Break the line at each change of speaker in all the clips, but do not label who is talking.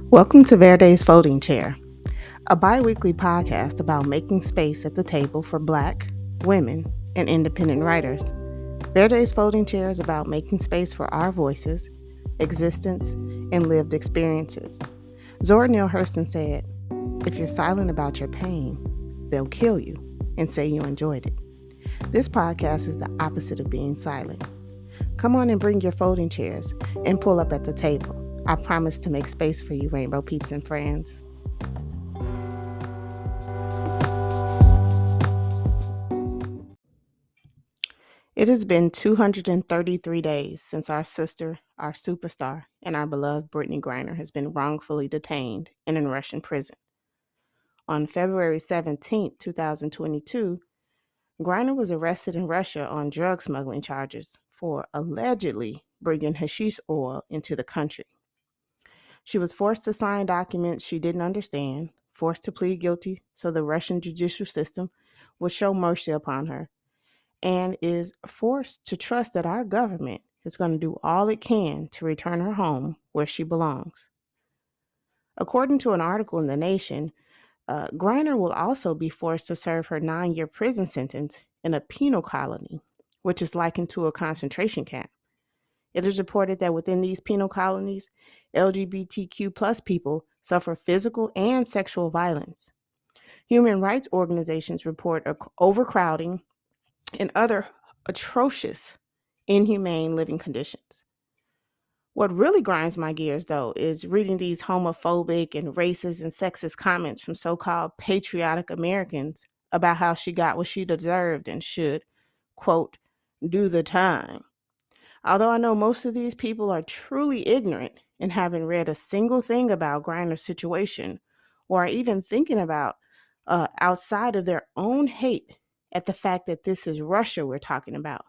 Welcome to Verde's Folding Chair, a bi-weekly podcast about making space at the table for Black, women, and independent writers. Verde's Folding Chair is about making space for our voices, existence, and lived experiences. Zora Neale Hurston said, "If you're silent about your pain, they'll kill you and say you enjoyed it." This podcast is the opposite of being silent. Come on and bring your folding chairs and pull up at the table. I promise to make space for you, Rainbow Peeps and friends. It has been 233 days since our sister, our superstar, and our beloved Brittany Griner has been wrongfully detained in a Russian prison. On February 17, 2022, Griner was arrested in Russia on drug smuggling charges for allegedly bringing hashish oil into the country. She was forced to sign documents she didn't understand, forced to plead guilty so the Russian judicial system would show mercy upon her, and is forced to trust that our government is going to do all it can to return her home where she belongs. According to an article in The Nation, Griner will also be forced to serve her 9-year prison sentence in a penal colony, which is likened to a concentration camp. It is reported that within these penal colonies, LGBTQ plus people suffer physical and sexual violence. Human rights organizations report overcrowding and other atrocious, inhumane living conditions. What really grinds my gears, though, is reading these homophobic and racist and sexist comments from so called patriotic Americans about how she got what she deserved and should, quote, do the time. Although I know most of these people are truly ignorant and haven't read a single thing about Griner's situation or are even thinking about outside of their own hate at the fact that this is Russia we're talking about.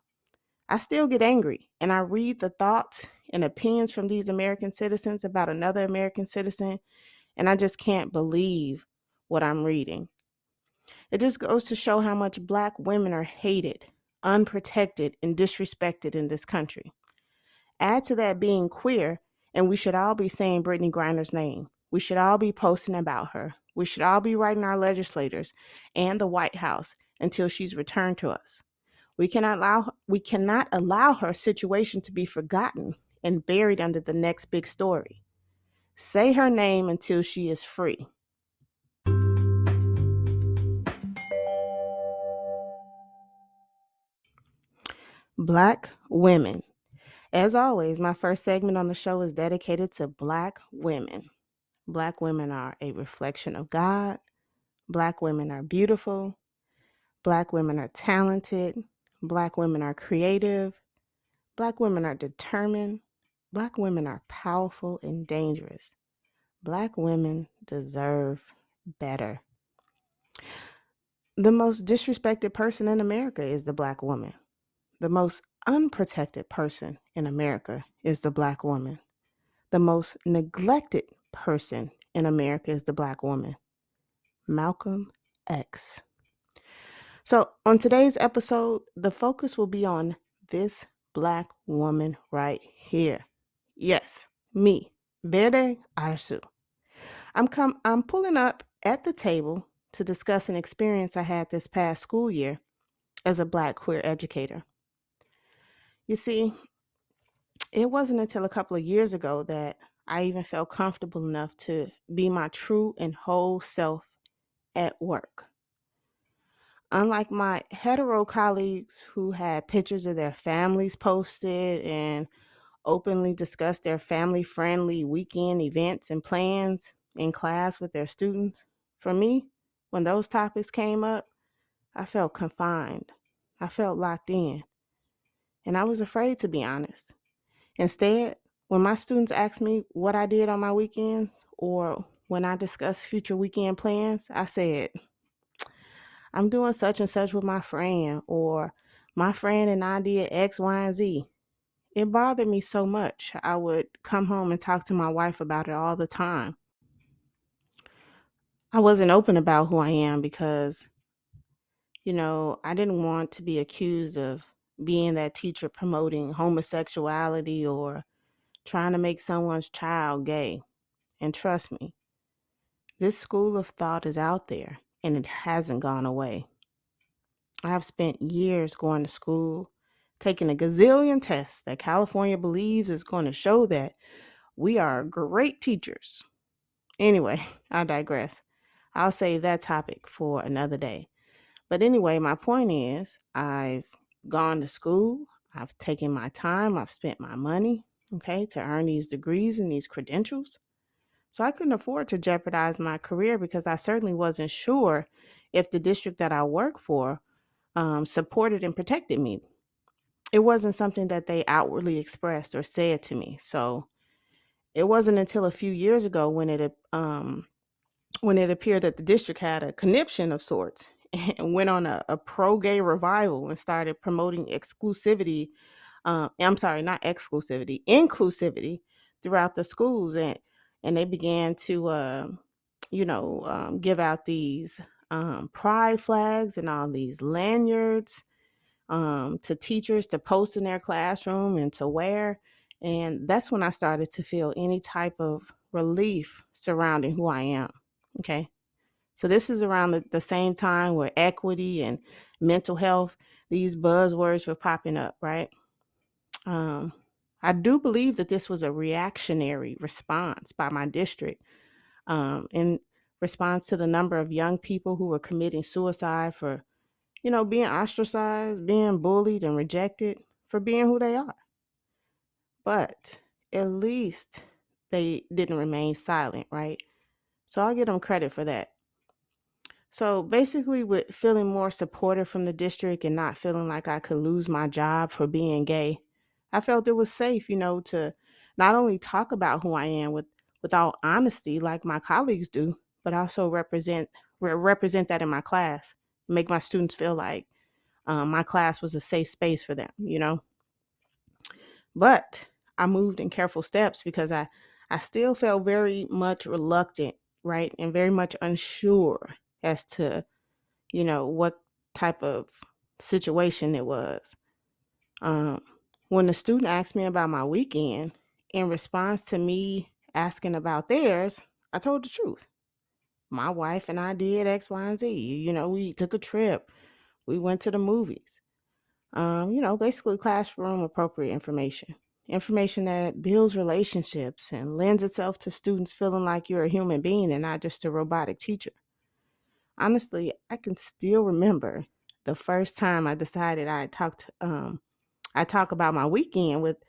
I still get angry and I read the thoughts and opinions from these American citizens about another American citizen, and I just can't believe what I'm reading. It just goes to show how much Black women are hated, unprotected, and disrespected in this country. Add to that being queer, and we should all be saying Brittany Griner's name. We should all be posting about her. We should all be writing our legislators and the White House until she's returned to us. We cannot allow her situation to be forgotten and buried under the next big story. Say her name until she is free. Black women. As always, my first segment on the show is dedicated to Black women. Black women are a reflection of God. Black women are beautiful. Black women are talented. Black women are creative. Black women are determined. Black women are powerful and dangerous. Black women deserve better. The most disrespected person in America is the Black woman. The most unprotected person in America is the Black woman. The most neglected person in America is the Black woman. Malcolm X. So, on today's episode, the focus will be on this Black woman right here. Yes, me, Verde Arsu. I'm pulling up at the table to discuss an experience I had this past school year as a Black queer educator. You see, it wasn't until a couple of years ago that I even felt comfortable enough to be my true and whole self at work. Unlike my hetero colleagues who had pictures of their families posted and openly discussed their family friendly weekend events and plans in class with their students, for me, when those topics came up, I felt confined. I felt locked in. And I was afraid to be honest. Instead, when my students asked me what I did on my weekends or when I discussed future weekend plans, I said, I'm doing such and such with my friend, or my friend and I did X, Y, and Z. It bothered me so much. I would come home and talk to my wife about it all the time. I wasn't open about who I am because, I didn't want to be accused of being that teacher promoting homosexuality or trying to make someone's child gay. And trust me, this school of thought is out there and it hasn't gone away. I've spent years going to school, taking a gazillion tests that California believes is going to show that we are great teachers. Anyway, I digress. I'll save that topic for another day. But anyway, my point is I've gone to school, I've taken my time, I've spent my money, okay, to earn these degrees and these credentials. So I couldn't afford to jeopardize my career because I certainly wasn't sure if the district that I work for supported and protected me. It wasn't something that they outwardly expressed or said to me. So it wasn't until a few years ago when it appeared that the district had a conniption of sorts and went on a pro-gay revival and started promoting exclusivity. I'm sorry, not exclusivity, inclusivity throughout the schools, and they began to give out these pride flags and all these lanyards to teachers to post in their classroom and to wear. And that's when I started to feel any type of relief surrounding who I am. Okay. So this is around the same time where equity and mental health, these buzzwords were popping up, right? Um, I do believe that this was a reactionary response by my district in response to the number of young people who were committing suicide for being ostracized, being bullied and rejected for being who they are. But at least they didn't remain silent, right? So I'll give them credit for that. So basically, with feeling more supported from the district and not feeling like I could lose my job for being gay, I felt it was safe, to not only talk about who I am with all honesty, like my colleagues do, but also represent that in my class, make my students feel like my class was a safe space for them. But I moved in careful steps because I still felt very much reluctant, right, and very much unsure as to what type of situation it was. Um, when the student asked me about my weekend, in response to me asking about theirs, I told the truth. My wife and I did X, Y, and Z. We took a trip. We went to the movies. Basically classroom appropriate information. Information that builds relationships and lends itself to students feeling like you're a human being and not just a robotic teacher. Honestly, I can still remember the first time I decided I talk about my weekend with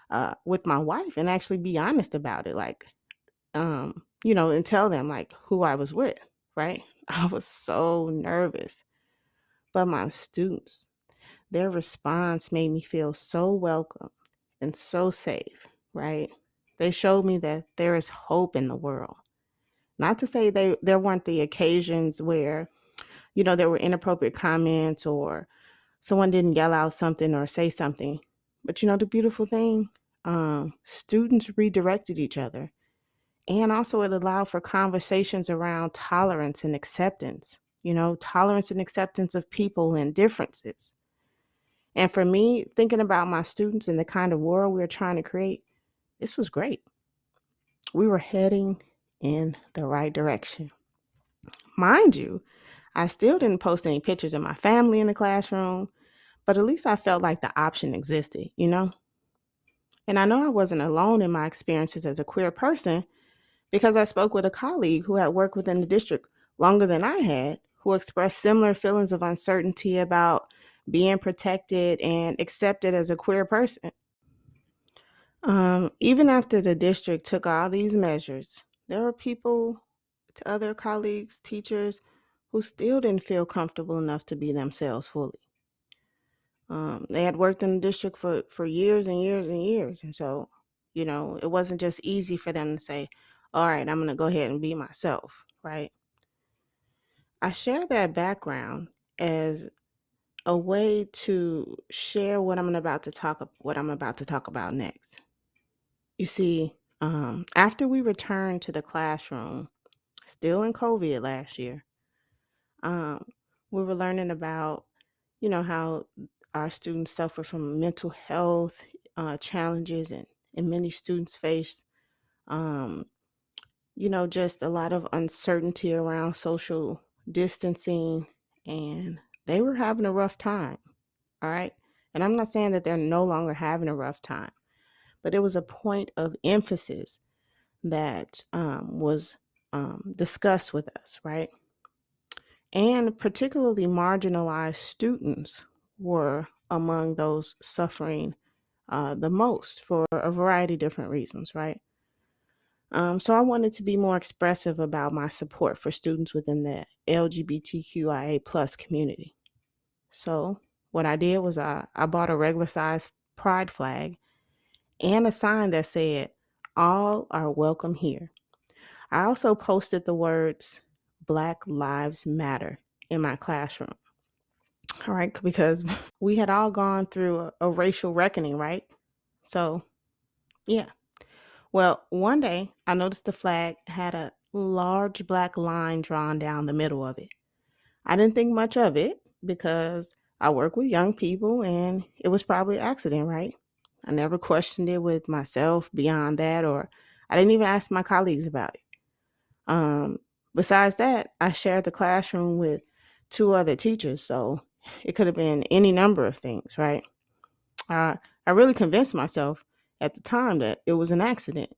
my wife and actually be honest about it, like and tell them like who I was with, right? I was so nervous. But my students, their response made me feel so welcome and so safe, right? They showed me that there is hope in the world. Not to say there weren't the occasions where there were inappropriate comments or someone didn't yell out something or say something. But the beautiful thing, students redirected each other. And also, it allowed for conversations around tolerance and acceptance, tolerance and acceptance of people and differences. And for me, thinking about my students and the kind of world we were trying to create, this was great. We were heading in the right direction. Mind you, I still didn't post any pictures of my family in the classroom, but at least I felt like the option existed. And I know I wasn't alone in my experiences as a queer person because I spoke with a colleague who had worked within the district longer than I had, who expressed similar feelings of uncertainty about being protected and accepted as a queer person. Even after the district took all these measures, there were people, to other colleagues, teachers, who still didn't feel comfortable enough to be themselves fully. They had worked in the district for years and years and years. And so, it wasn't just easy for them to say, all right, I'm going to go ahead and be myself, right? I share that background as a way to share what I'm about to talk about next. You see, after we returned to the classroom, still in COVID last year, um, we were learning about, how our students suffer from mental health challenges, and many students face um, just a lot of uncertainty around social distancing, and they were having a rough time. All right. And I'm not saying that they're no longer having a rough time, but it was a point of emphasis that was discussed with us, right? And particularly marginalized students were among those suffering the most for a variety of different reasons, right? So I wanted to be more expressive about my support for students within the LGBTQIA plus community. So what I did was I bought a regular size pride flag and a sign that said, "All are welcome here." I also posted the words "Black Lives Matter" in my classroom. All right, because we had all gone through a racial reckoning, right? So, yeah. Well, one day I noticed the flag had a large black line drawn down the middle of it. I didn't think much of it because I work with young people and it was probably an accident, right? I never questioned it with myself beyond that, or I didn't even ask my colleagues about it. Um, Besides that, I shared the classroom with two other teachers, so it could have been any number of things, right? I I really convinced myself at the time that it was an accident.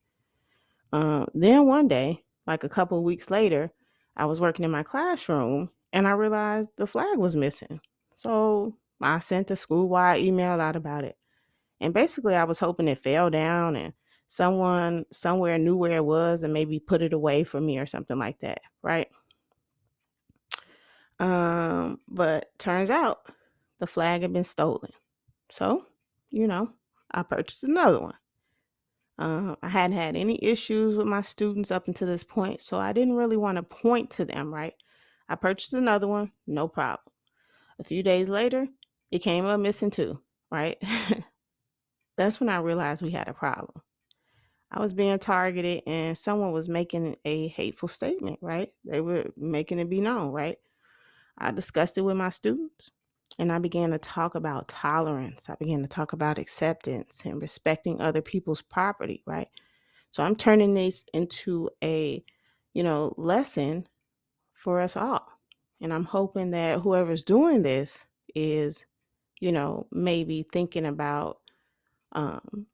Then one day, like a couple of weeks later, I was working in my classroom and I realized the flag was missing. So I sent a school wide email out about it. And basically, I was hoping it fell down and someone somewhere knew where it was and maybe put it away for me or something like that. Right. But turns out the flag had been stolen. So, you know, I purchased another one. I hadn't had any issues with my students up until this point, so I didn't really want to point to them, right? I purchased another one, no problem. A few days later, it came up missing too, right? That's when I realized we had a problem. I was being targeted and someone was making a hateful statement, right? They were making it be known, right? I discussed it with my students and I began to talk about tolerance. I began to talk about acceptance and respecting other people's property, right? So I'm turning this into a, lesson for us all. And I'm hoping that whoever's doing this is, maybe thinking about um,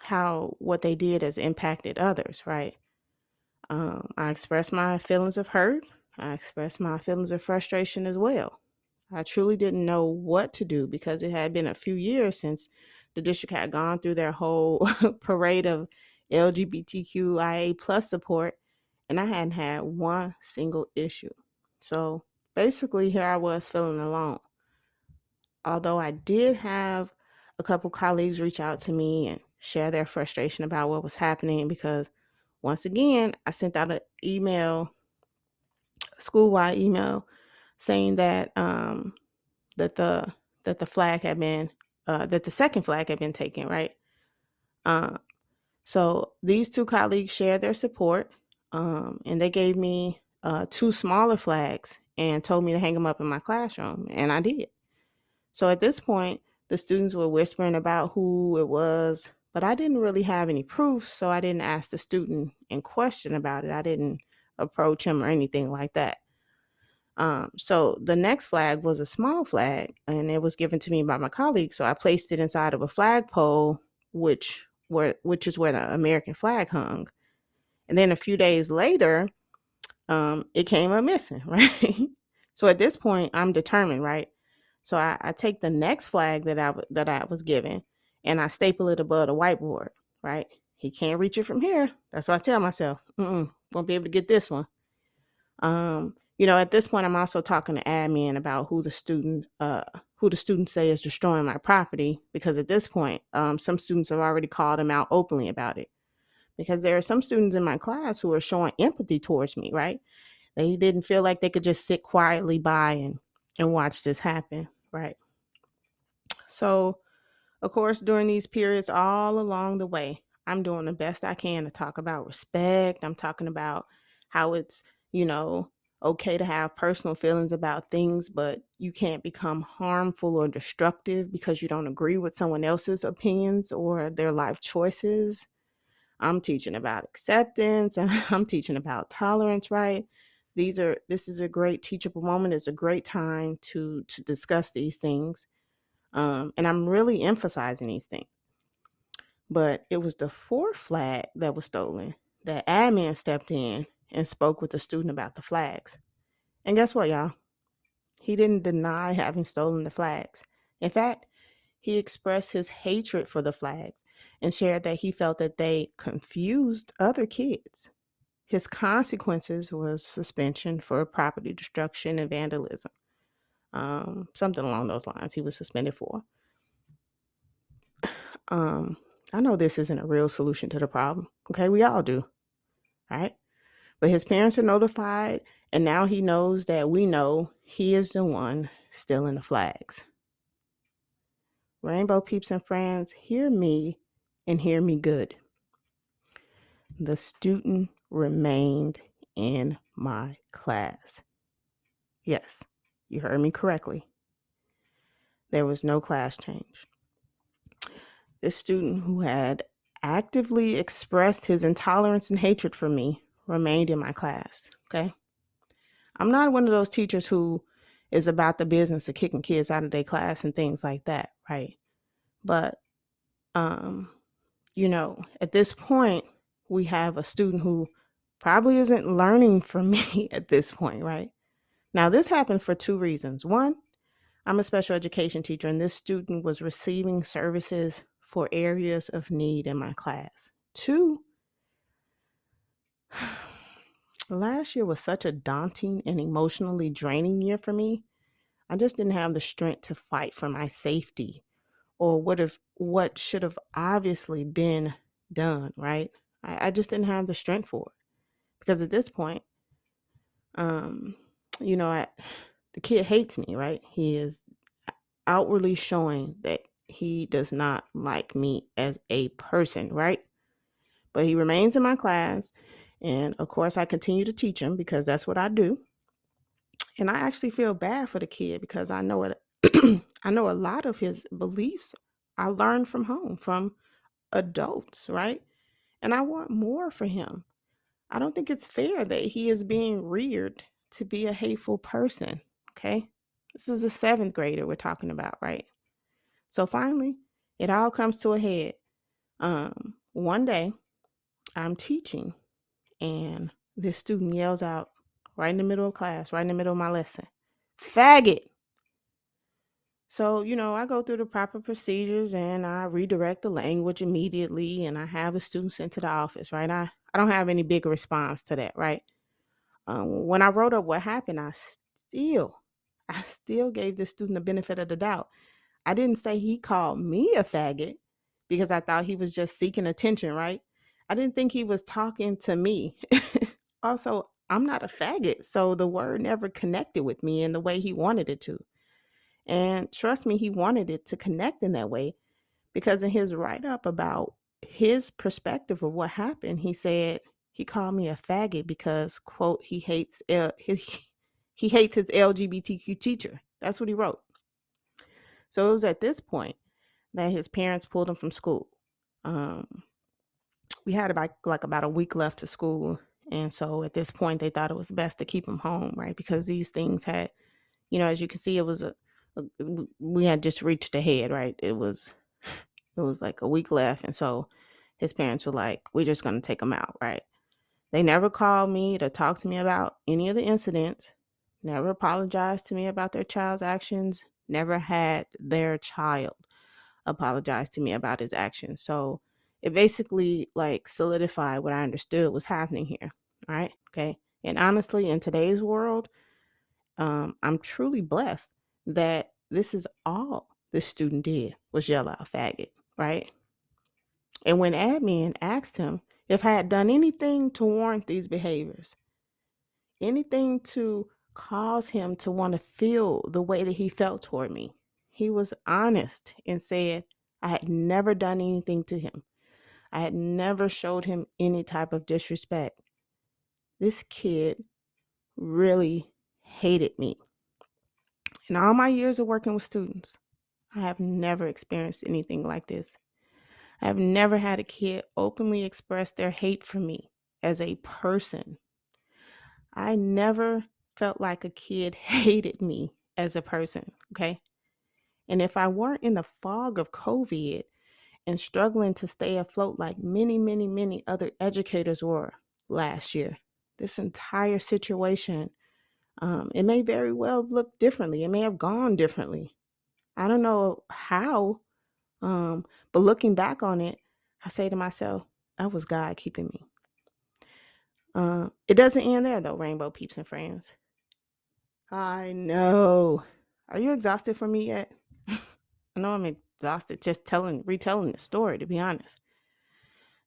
how what they did has impacted others, right? I expressed my feelings of hurt. I expressed my feelings of frustration as well. I truly didn't know what to do because it had been a few years since the district had gone through their whole parade of LGBTQIA plus support, and I hadn't had one single issue. So basically, here I was feeling alone. Although I did have a couple colleagues reach out to me and share their frustration about what was happening because once again, I sent out an email, school wide email, saying that the that the flag had been that the second flag had been taken, right? Uh, so these two colleagues shared their support, and they gave me two smaller flags and told me to hang them up in my classroom, and I did. So at this point, the students were whispering about who it was, but I didn't really have any proof, so I didn't ask the student in question about it. I didn't approach him or anything like that. So the next flag was a small flag, and it was given to me by my colleague. So I placed it inside of a flagpole, which is where the American flag hung. And then a few days later, it came up missing, right? So at this point, I'm determined, right? So I take the next flag that I was given, and I staple it above the whiteboard, right? He can't reach it from here. That's what I tell myself. Won't be able to get this one. At this point, I'm also talking to admin about who the students say is destroying my property because at this point, some students have already called him out openly about it. Because there are some students in my class who are showing empathy towards me, right? They didn't feel like they could just sit quietly by and watch this happen, right? So, of course, during these periods, all along the way, I'm doing the best I can to talk about respect. I'm talking about how it's, you know, okay to have personal feelings about things, but you can't become harmful or destructive because you don't agree with someone else's opinions or their life choices. I'm teaching about acceptance. I'm teaching about tolerance, right? This is a great teachable moment. It's a great time to discuss these things. And I'm really emphasizing these things. But it was the fourth flag that was stolen. The admin stepped in and spoke with the student about the flags. And guess what, y'all? He didn't deny having stolen the flags. In fact, he expressed his hatred for the flags and shared that he felt that they confused other kids. His consequences was suspension for property destruction and vandalism. Something along those lines he was suspended for. Um, I know this isn't a real solution to the problem. Okay, we all do, right? But his parents are notified, and now he knows that we know he is the one stealing the flags. Rainbow peeps and friends, hear me and hear me good. The student remained in my class. Yes, you heard me correctly. There was no class change. This student who had actively expressed his intolerance and hatred for me remained in my class. Okay. I'm not one of those teachers who is about the business of kicking kids out of their class and things like that, right? But um, at this point, we have a student who probably isn't learning from me at this point, right? Now, this happened for two reasons. One, I'm a special education teacher, and this student was receiving services for areas of need in my class. Two, last year was such a daunting and emotionally draining year for me. I just didn't have the strength to fight for my safety or what should have obviously been done, right? I just didn't have the strength for it. Because at this point, um, you know, I, the kid hates me, right? He is outwardly showing that he does not like me as a person, right? But he remains in my class. And of course, I continue to teach him because that's what I do. And I actually feel bad for the kid because I know it. I know a lot of his beliefs I learned from home, from adults, right? And I want more for him. I don't think it's fair that he is being reared to be a hateful person. Okay. This is a seventh grader we're talking about, right? So finally, it all comes to a head. One day, I'm teaching, and this student yells out right in the middle of class, right in the middle of my lesson, "Faggot!" So, I go through the proper procedures and I redirect the language immediately and I have the student sent to the office, right? I don't have any big response to that, right? When I wrote up what happened, I still gave the student the benefit of the doubt. I didn't say he called me a faggot because I thought he was just seeking attention, right? I didn't think he was talking to me. Also, I'm not a faggot, so the word never connected with me in the way he wanted it to. And trust me, he wanted it to connect in that way because in his write up about his perspective of what happened, he said he called me a faggot because, quote, he hates his LGBTQ teacher. That's what he wrote. So it was at this point that his parents pulled him from school. Um, we had about a week left to school, and so at this point they thought it was best to keep him home, right? Because these things had, as you can see, it was we had just reached ahead, right? It was like a week left, and so his parents were like, "We're just gonna take him out," right? They never called me to talk to me about any of the incidents. Never apologized to me about their child's actions. Never had their child apologize to me about his actions. So it basically like solidified what I understood was happening here. Right? Okay. And honestly, in today's world, I'm truly blessed that this is all this student did was yell out faggot, right? And when admin asked him if I had done anything to warrant these behaviors, anything to cause him to want to feel the way that he felt toward me, he was honest and said I had never done anything to him. I had never showed him any type of disrespect. This kid really hated me. In all my years of working with students, I have never experienced anything like this. I've never had a kid openly express their hate for me as a person. I never felt like a kid hated me as a person, okay? And if I weren't in the fog of COVID and struggling to stay afloat like many, many, many other educators were last year, this entire situation, it may very well look differently. It may have gone differently. I don't know how, but looking back on it, I say to myself, that was God keeping me. It doesn't end there though, Rainbow Peeps and friends. I know. Are you exhausted for me yet? I know I'm exhausted just retelling the story, to be honest.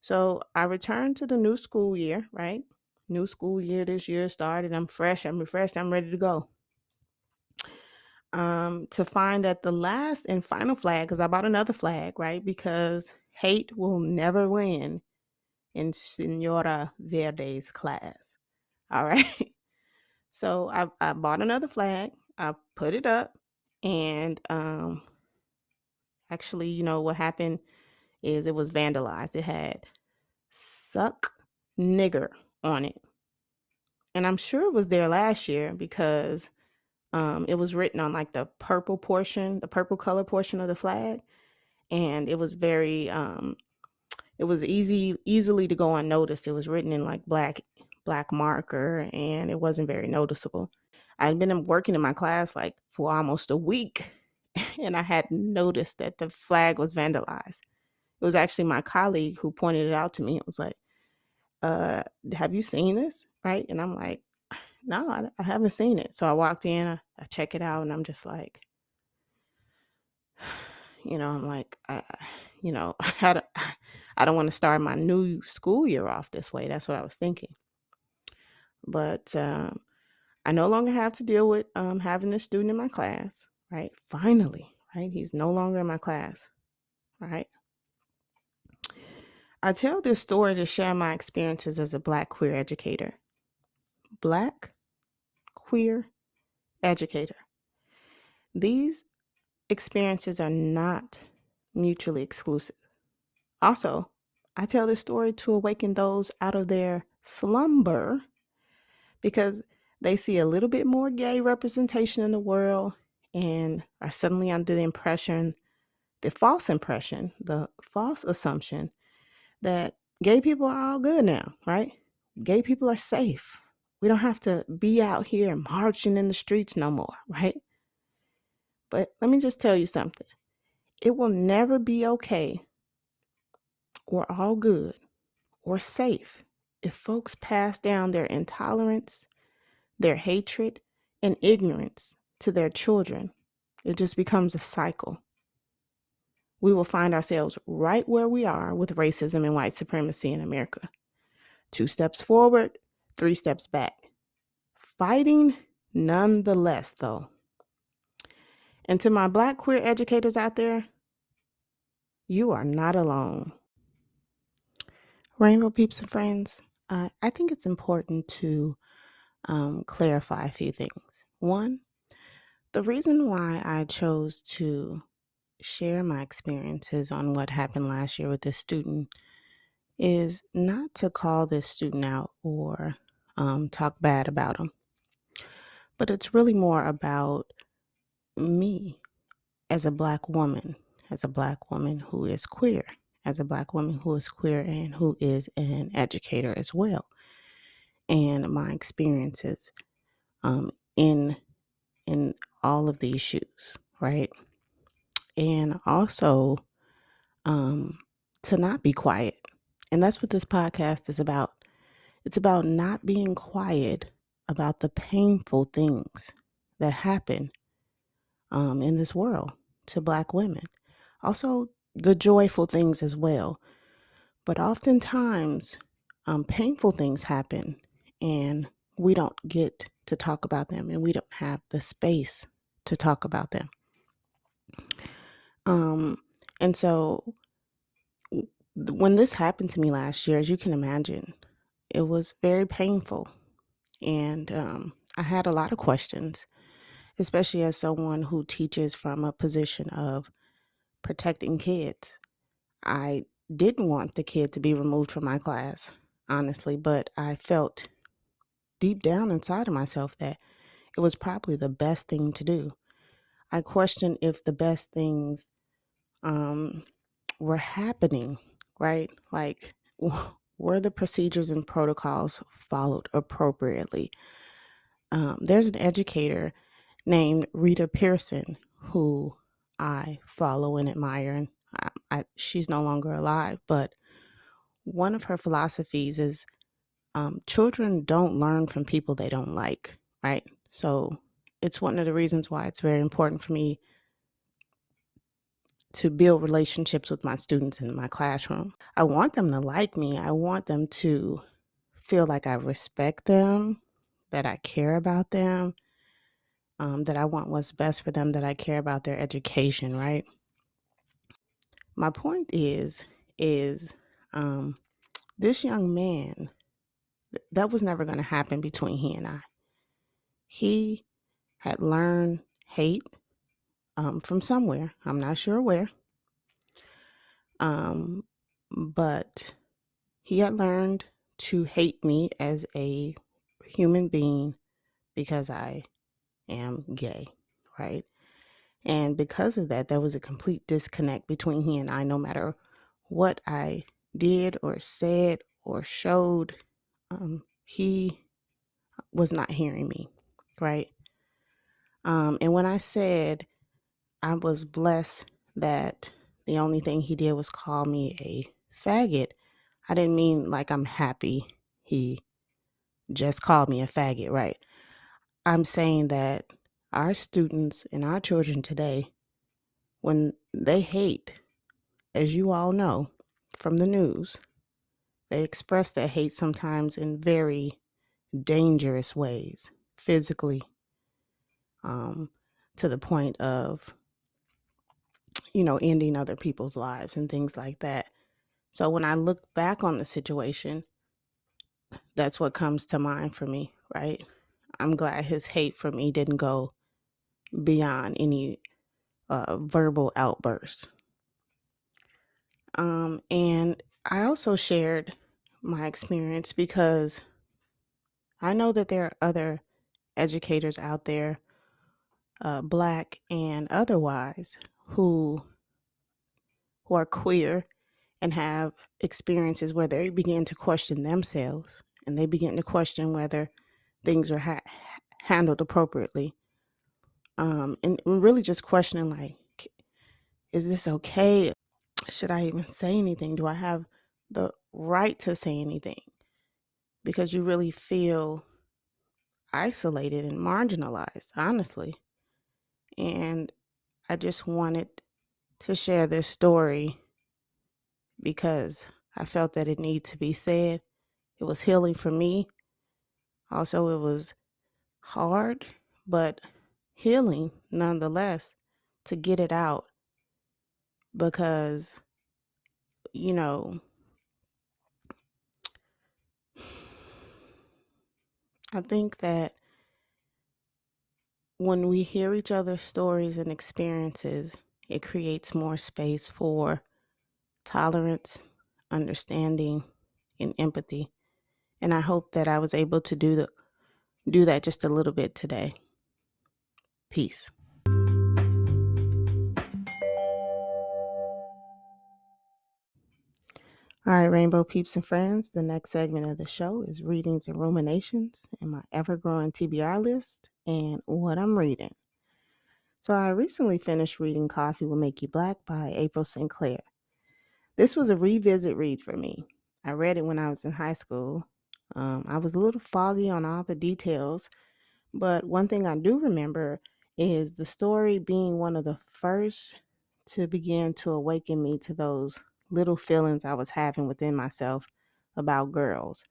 So I returned to the new school year, right? New school year this year started. I'm fresh, I'm refreshed, I'm ready to go. To find that the last and final flag, because I bought another flag, right? Because hate will never win in Senora Verde's class. All right. So I bought another flag. I put it up, and actually, what happened is it was vandalized. It had "suck nigger" on it, and I'm sure it was there last year because it was written on like the purple portion, the purple color portion of the flag, and it was very it was easily to go unnoticed. It was written in like black marker, and it wasn't very noticeable. I'd been working in my class like for almost a week, and I hadn't noticed that the flag was vandalized. It was actually my colleague who pointed it out to me. It was like, have you seen this? Right? And I'm like, no, I haven't seen it. So I walked in, I check it out, and I'm just like, I'm like, I don't, I don't want to start my new school year off this way. That's what I was thinking. But I no longer have to deal with having this student in my class, right? Finally, right? He's no longer in my class, right? I tell this story to share my experiences as a Black queer educator. Black queer educator. These experiences are not mutually exclusive. Also, I tell this story to awaken those out of their slumber because they see a little bit more gay representation in the world and are suddenly under the false impression, the false assumption that gay people are all good now, right? Gay people are safe. We don't have to be out here marching in the streets no more, right? But let me just tell you something. It will never be okay or all good or safe if folks pass down their intolerance, their hatred, and ignorance to their children. It just becomes a cycle. We will find ourselves right where we are with racism and white supremacy in America. 2 steps forward, 3 steps back. Fighting nonetheless, though. And to my Black queer educators out there, you are not alone. Rainbow peeps and friends, I think it's important to clarify a few things. One, the reason why I chose to share my experiences on what happened last year with this student is not to call this student out or talk bad about him, but it's really more about me as a Black woman, who is queer, as a Black woman who is queer and who is an educator as well, and my experiences in all of these shoes, right? And also to not be quiet. And that's what this podcast is about. It's about not being quiet about the painful things that happen in this world to Black women. Also, the joyful things as well. But oftentimes, painful things happen and we don't get to talk about them and we don't have the space to talk about them. And so when this happened to me last year, as you can imagine, it was very painful. And I had a lot of questions, especially as someone who teaches from a position of protecting kids. I didn't want the kid to be removed from my class, honestly, but I felt deep down inside of myself that it was probably the best thing to do. I questioned if the best things um, were happening, right? Like, were the procedures and protocols followed appropriately? There's an educator named Rita Pearson who I follow and admire, and she's no longer alive, but one of her philosophies is children don't learn from people they don't like, right? So it's one of the reasons why it's very important for me to build relationships with my students in my classroom. I want them to like me. I want them to feel like I respect them, that I care about them, that I want what's best for them, that I care about their education, right? My point is um, this young man, that was never going to happen between he and I. He had learned hate from somewhere. I'm not sure where. Um, but he had learned to hate me as a human being because I am gay, right? And because of that, there was a complete disconnect between he and I. No matter what I did or said or showed, he was not hearing me, right? And when I said I was blessed that the only thing he did was call me a faggot, I didn't mean like I'm happy he just called me a faggot, right? I'm saying that our students and our children today, when they hate, as you all know from the news, they express their hate sometimes in very dangerous ways, physically, um, to the point of, ending other people's lives and things like that. So when I look back on the situation, that's what comes to mind for me, right? I'm glad his hate for me didn't go beyond any verbal outbursts. And I also shared my experience because I know that there are other educators out there, black and otherwise, who are queer and have experiences where they begin to question themselves and they begin to question whether things are handled appropriately. And really just questioning, like, is this okay? Should I even say anything? Do I have the right to say anything? Because you really feel isolated and marginalized, honestly. And I just wanted to share this story because I felt that it needed to be said. It was healing for me. Also, it was hard, but healing nonetheless to get it out because, you know, I think that when we hear each other's stories and experiences, it creates more space for tolerance, understanding, and empathy. And I hope that I was able to do that just a little bit today. Peace. All right, Rainbow Peeps and Friends, the next segment of the show is Readings and Ruminations and my ever-growing TBR list and what I'm reading. So I recently finished reading Coffee Will Make You Black by April Sinclair. This was a revisit read for me. I read it when I was in high school. I was a little foggy on all the details, but one thing I do remember is the story being one of the first to begin to awaken me to those little feelings I was having within myself about girls.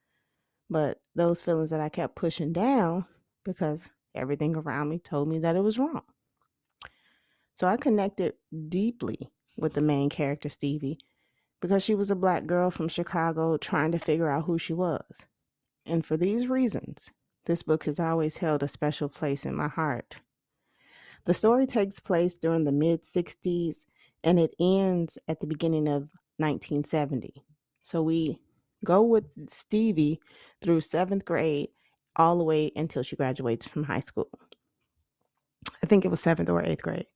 But those feelings that I kept pushing down because everything around me told me that it was wrong. So I connected deeply with the main character, Stevie, because she was a black girl from Chicago trying to figure out who she was. And for these reasons, this book has always held a special place in my heart. The story takes place during the mid 60s and it ends at the beginning of 1970. So we go with Stevie through seventh grade all the way until she graduates from high school. I think it was seventh or eighth grade.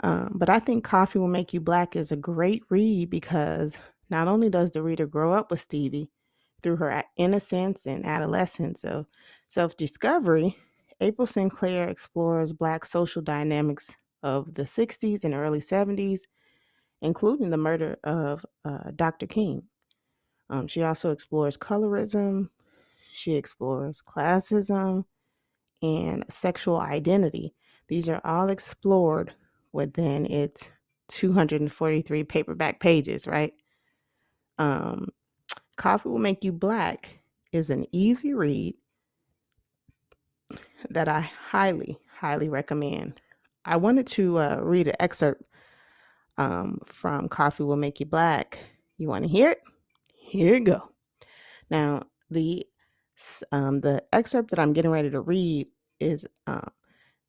But I think Coffee Will Make You Black is a great read because not only does the reader grow up with Stevie through her innocence and adolescence of self discovery, April Sinclair explores Black social dynamics of the 60s and early 70s, including the murder of Dr. King. She also explores colorism, she explores classism, and sexual identity. These are all explored within its 243 paperback pages, right? Um, Coffee Will Make You Black is an easy read that I highly, highly recommend. I wanted to read an excerpt from Coffee Will Make You Black. You want to hear it? Here you go. Now, the excerpt that I'm getting ready to read is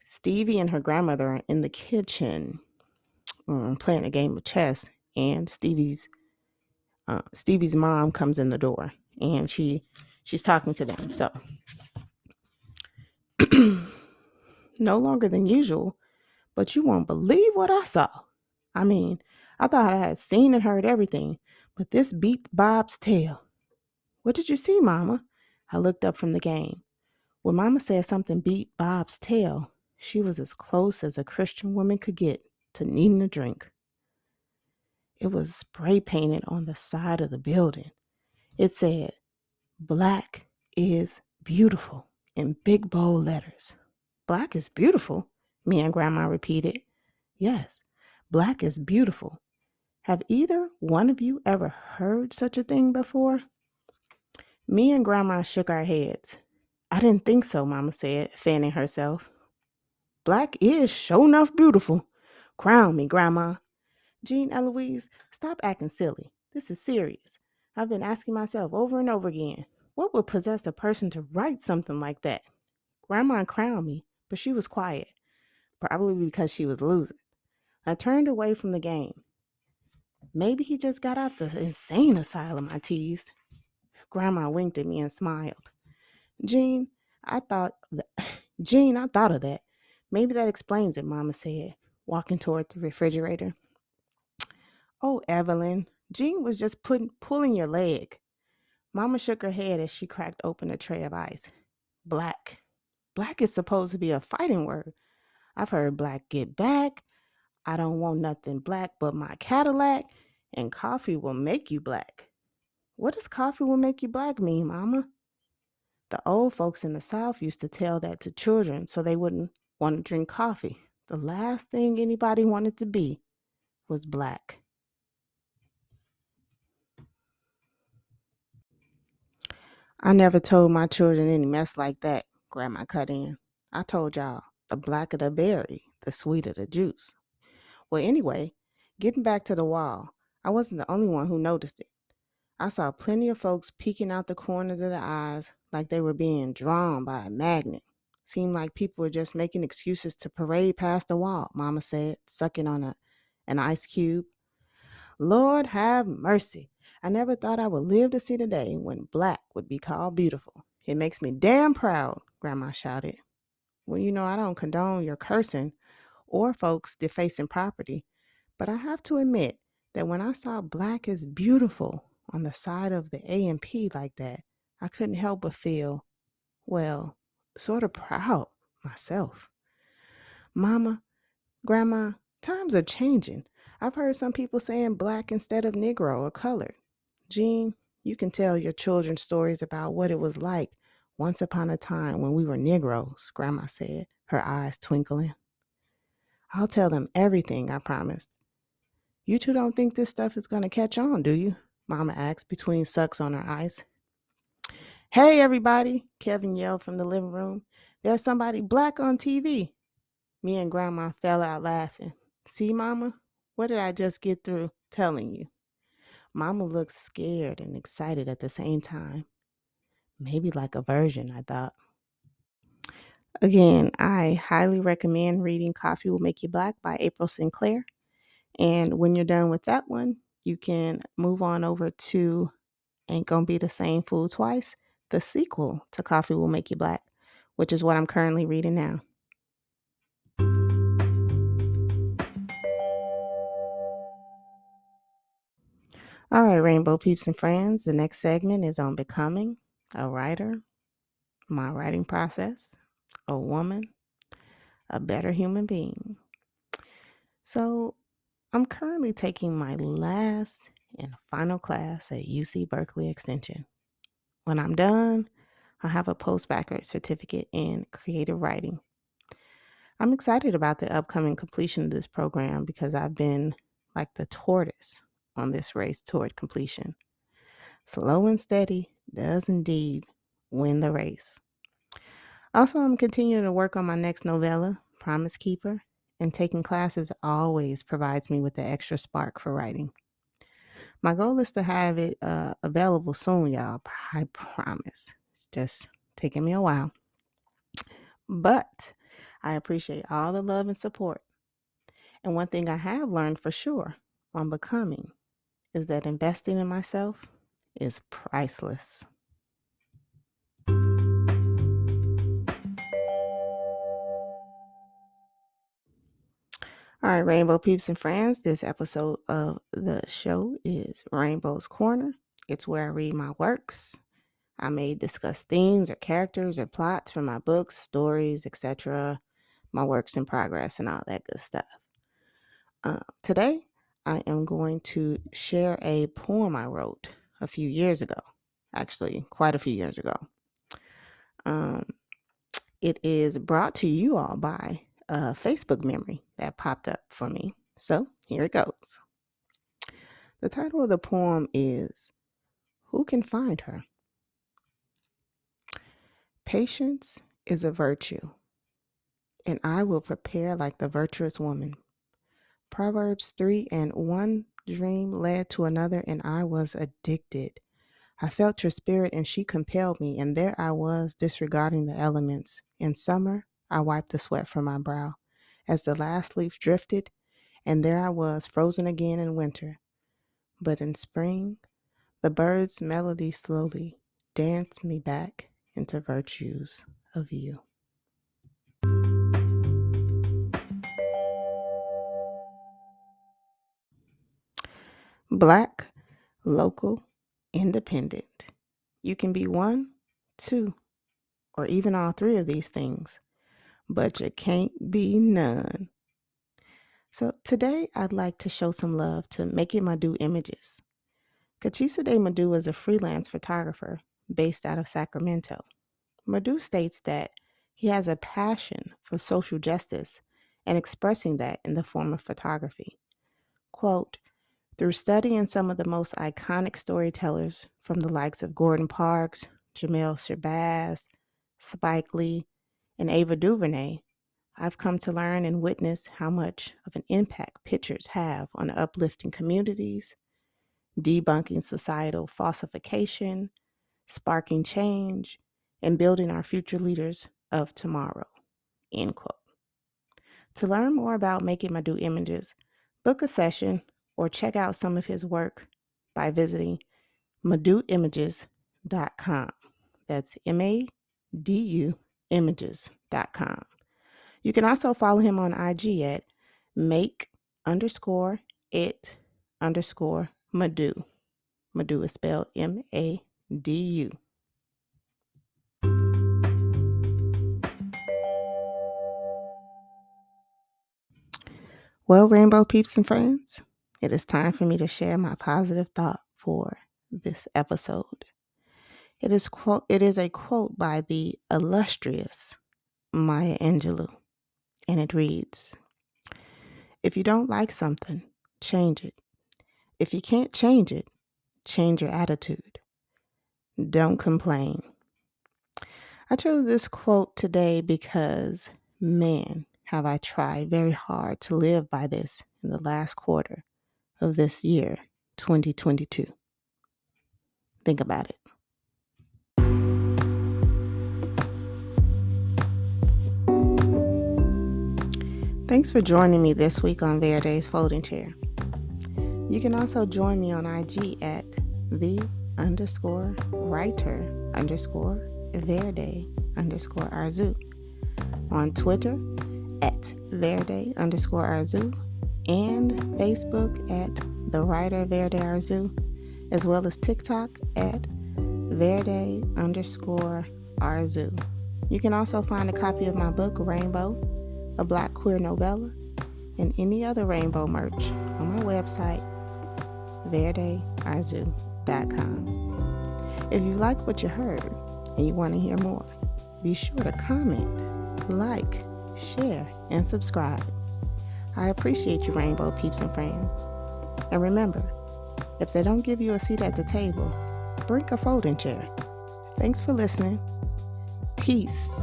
Stevie and her grandmother are in the kitchen playing a game of chess, and Stevie's mom comes in the door, and she's talking to them. So, no longer than usual, but you won't believe what I saw. I mean, I thought I had seen and heard everything, but this beat Bob's tail. What did you see, Mama? I looked up from the game. When Mama said something beat Bob's tail, she was as close as a Christian woman could get to needing a drink. It was spray painted on the side of the building. It said, "Black is beautiful," in big bold letters. Black is beautiful, me and Grandma repeated. Yes, black is beautiful. Have either one of you ever heard such a thing before? Me and Grandma shook our heads. I didn't think so, Mama said, fanning herself. Black is sure enough beautiful. Crown me, Grandma. Jean Eloise, stop acting silly. This is serious. I've been asking myself over and over again, what would possess a person to write something like that? Grandma crowned me, but she was quiet, probably because she was losing. I turned away from the game. Maybe he just got out the insane asylum, I teased. Grandma winked at me and smiled. Jean, I thought I thought of that. Maybe that explains it, Mama said, walking toward the refrigerator. Oh, Evelyn, Jean was just pulling your leg. Mama shook her head as she cracked open a tray of ice. Black. Black is supposed to be a fighting word. I've heard black get back. I don't want nothing black but my Cadillac, and coffee will make you black. What does coffee will make you black mean, Mama? The old folks in the South used to tell that to children so they wouldn't want to drink coffee. The last thing anybody wanted to be was black. I never told my children any mess like that, Grandma cut in. I told y'all, the blacker the berry, the sweeter the juice. Well, anyway, getting back to the wall, I wasn't the only one who noticed it. I saw plenty of folks peeking out the corners of their eyes like they were being drawn by a magnet. Seemed like people were just making excuses to parade past the wall, Mama said, sucking on an ice cube. Lord have mercy. I never thought I would live to see the day when black would be called beautiful. It makes me damn proud, Grandma shouted. Well, I don't condone your cursing or folks defacing property, but I have to admit that when I saw black is beautiful on the side of the A&P like that, I couldn't help but feel, well, sort of proud myself. Mama, Grandma, times are changing. I've heard some people saying black instead of Negro or colored. Jean, you can tell your children stories about what it was like once upon a time when we were Negroes, Grandma said, her eyes twinkling. I'll tell them everything, I promised. You two don't think this stuff is going to catch on, do you? Mama asked between sucks on her ice. Hey, everybody, Kevin yelled from the living room. There's somebody black on TV. Me and Grandma fell out laughing. See, Mama? What did I just get through telling you? Mama looked scared and excited at the same time. Maybe like a version, I thought. Again, I highly recommend reading Coffee Will Make You Black by April Sinclair. And when you're done with that one, you can move on over to Ain't Gonna Be the Same Fool Twice, the sequel to Coffee Will Make You Black, which is what I'm currently reading now. All right, Rainbow Peeps and Friends, the next segment is on becoming a writer, my writing process, a woman, a better human being. So, I'm currently taking my last and final class at UC Berkeley Extension. When I'm done, I'll have a postbaccalaureate certificate in creative writing. I'm excited about the upcoming completion of this program because I've been like the tortoise on this race toward completion. Slow and steady does indeed win the race. Also, I'm continuing to work on my next novella, Promise Keeper, and taking classes always provides me with the extra spark for writing. My goal is to have it available soon, y'all. I promise. It's just taking me a while. But I appreciate all the love and support. And one thing I have learned for sure on becoming is that investing in myself is priceless. All right, Rainbow Peeps and Friends, this episode of the show is Rainbow's Corner. It's where I read my works. I may discuss themes or characters or plots from my books, stories, etc., my works in progress, and all that good stuff. Today, I am going to share a poem I wrote a few years ago, actually, quite a few years ago. It is brought to you all by a Facebook memory that popped up for me. So here it goes. The title of the poem is Who Can Find Her? Patience is a virtue, and I will prepare like the virtuous woman. Proverbs 3 and one dream led to another, and I was addicted. I felt your spirit, and she compelled me, and there I was disregarding the elements. In summer, I wiped the sweat from my brow as the last leaf drifted, and there I was frozen again in winter. But in spring, the bird's melody slowly danced me back into virtues of you. Black, local, independent. You can be one, two, or even all three of these things, but you can't be none. So today I'd like to show some love to Making Madu Images. Kachisa de Madu is a freelance photographer based out of Sacramento. Madu states that he has a passion for social justice and expressing that in the form of photography. Quote, through studying some of the most iconic storytellers from the likes of Gordon Parks, Jamel Shabazz, Spike Lee, and Ava DuVernay, I've come to learn and witness how much of an impact pictures have on uplifting communities, debunking societal falsification, sparking change, and building our future leaders of tomorrow. End quote. To learn more about Making Madu Images, book a session or check out some of his work by visiting maduimages.com. That's MADU images.com. You can also follow him on IG at make_it_Madu. Madu is spelled MADU. Well, Rainbow Peeps and Friends, it is time for me to share my positive thought for this episode. It is a quote by the illustrious Maya Angelou, and it reads, if you don't like something, change it. If you can't change it, change your attitude. Don't complain. I chose this quote today because, man, have I tried very hard to live by this in the last quarter of this year, 2022. Think about it. Thanks for joining me this week on Verde's Folding Chair. You can also join me on IG at the_writer_Verde_Arzu. On Twitter at Verde_Arzu and Facebook at The Writer Verde Arzu, as well as TikTok at Verde_Arzu. You can also find a copy of my book, Rainbow, a Black queer novella, and any other rainbow merch on my website, verdearzu.com. If you like what you heard and you want to hear more, be sure to comment, like, share, and subscribe. I appreciate you, rainbow peeps and friends. And remember, if they don't give you a seat at the table, bring a folding chair. Thanks for listening. Peace,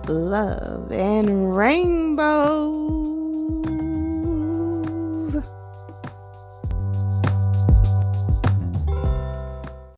love, and rainbow.